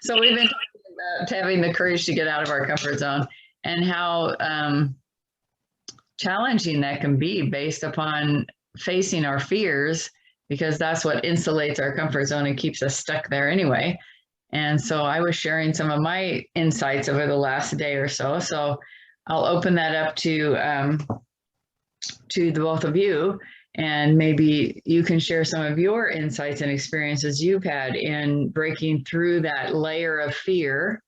So we've been talking about having the courage to get out of our comfort zone and how challenging that can be based upon facing our fears, because that's what insulates our comfort zone and keeps us stuck there anyway. And so I was sharing some of my insights over the last day or so. So I'll open that up to the both of you, and maybe you can share some of your insights and experiences you've had in breaking through that layer of fear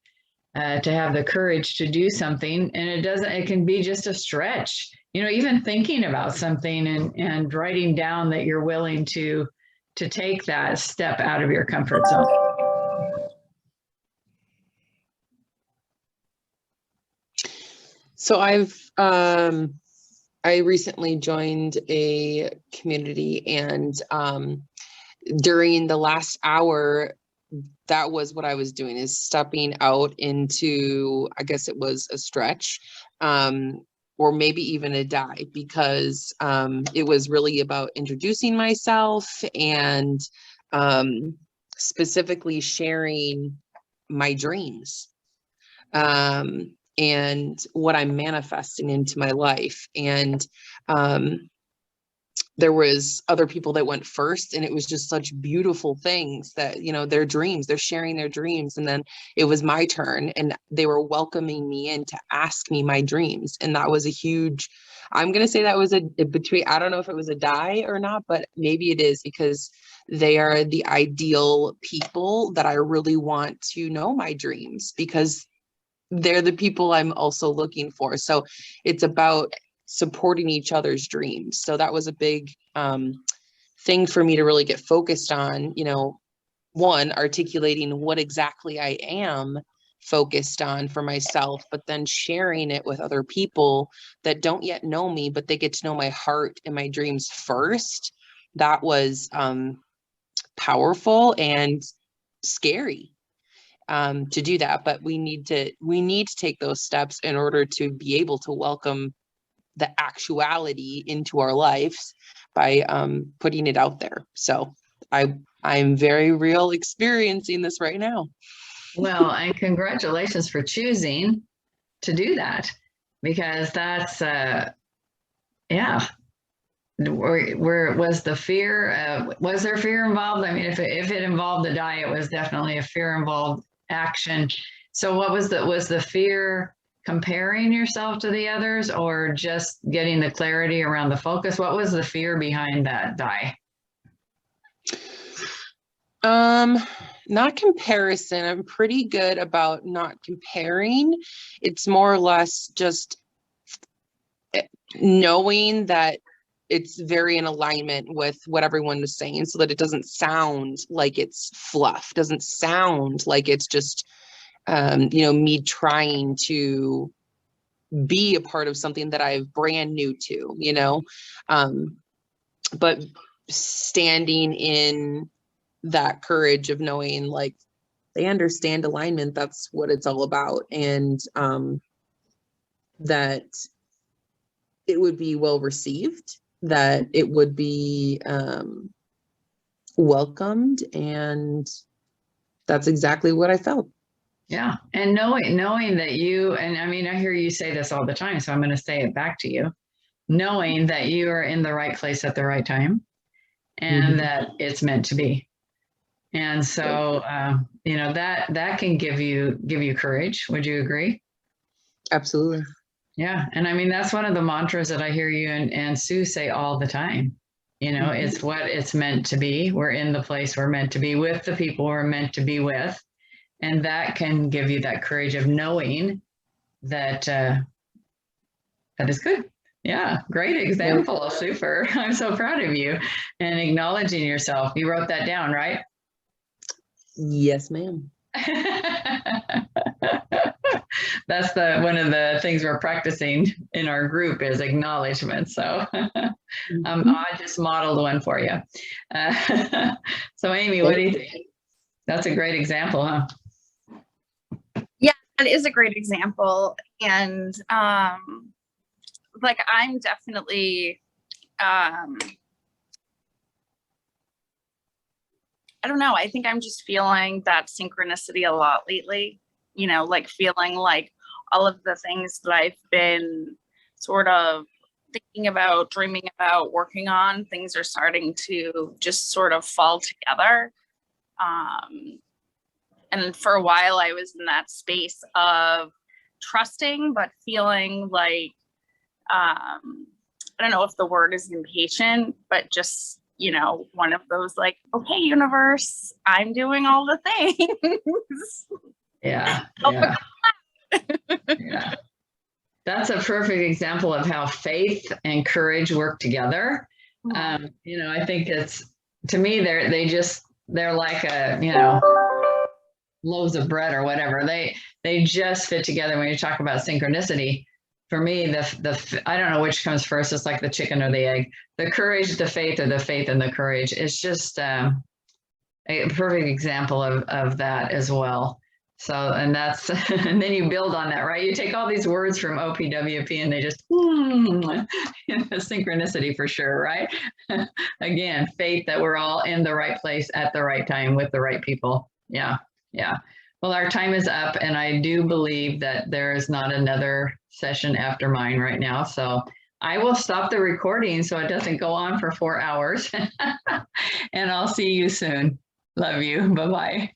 to have the courage to do something. And it can be just a stretch, even thinking about something and writing down that you're willing to take that step out of your comfort zone. So I recently joined a community, and during the last hour, that was what I was doing, is stepping out into, I guess it was a stretch, or maybe even a dive, because it was really about introducing myself and specifically sharing my dreams. And what I'm manifesting into my life. And there was other people that went first, and it was just such beautiful things that, their dreams, they're sharing their dreams. And then it was my turn, and they were welcoming me in to ask me my dreams. And that was a huge, I'm going to say that was a between, I don't know if it was a die or not, but maybe it is, because they are the ideal people that I really want to know my dreams, because they're the people I'm also looking for. So it's about supporting each other's dreams. So that was a big thing for me to really get focused on, one, articulating what exactly I am focused on for myself, but then sharing it with other people that don't yet know me, but they get to know my heart and my dreams first. That was powerful and scary to do that, but we need to take those steps in order to be able to welcome the actuality into our lives by putting it out there. So I'm very real experiencing this right now. Well, and congratulations for choosing to do that, because that's yeah. Where was the fear? Was there fear involved? I mean, if it involved a die, it was definitely a fear involved action. So what was the fear? Comparing yourself to the others, or just getting the clarity around the focus? What was the fear behind that die? Not comparison. I'm pretty good about not comparing. It's more or less just knowing that it's very in alignment with what everyone was saying, so that it doesn't sound like it's fluff, doesn't sound like it's just me trying to be a part of something that I'm brand new to, but standing in that courage of knowing, like, they understand alignment. That's what it's all about. And that it would be well received, that it would be welcomed. And that's exactly what I felt. Yeah. And knowing that you, and I mean, I hear you say this all the time, so I'm going to say it back to you, knowing that you are in the right place at the right time, and that it's meant to be. And so, that can give you courage. Would you agree? Absolutely. Yeah. And I mean, that's one of the mantras that I hear you and Sue say all the time. It's what it's meant to be. We're in the place we're meant to be, with the people we're meant to be with. And that can give you that courage of knowing that that is good. Yeah, great example. Super. I'm so proud of you, and acknowledging yourself. You wrote that down, right? Yes, ma'am. That's one of the things we're practicing in our group is acknowledgement. So I just modeled one for you. So Amy, what do you think? That's a great example, huh? Yeah, that is a great example. And I'm definitely I don't know. I think I'm just feeling that synchronicity a lot lately, like feeling like all of the things that I've been sort of thinking about, dreaming about, working on, things are starting to just sort of fall together. And for a while, I was in that space of trusting, but feeling like, I don't know if the word is impatient, but just, one of those like, okay, universe, I'm doing all the things. Yeah. Oh, Yeah. Yeah. That's a perfect example of how faith and courage work together. I think to me, they're like loaves of bread or whatever. They just fit together. When you talk about synchronicity, for me, the I don't know which comes first. It's like the chicken or the egg, the courage, the faith, or the faith and the courage. It's just a perfect example of that as well. So, and and then you build on that, right? You take all these words from OPWP and they just, synchronicity for sure, right? Again, faith that we're all in the right place at the right time with the right people. Yeah. Yeah. Well, our time is up, and I do believe that there is not another session after mine right now. So I will stop the recording so it doesn't go on for 4 hours. And I'll see you soon. Love you. Bye-bye.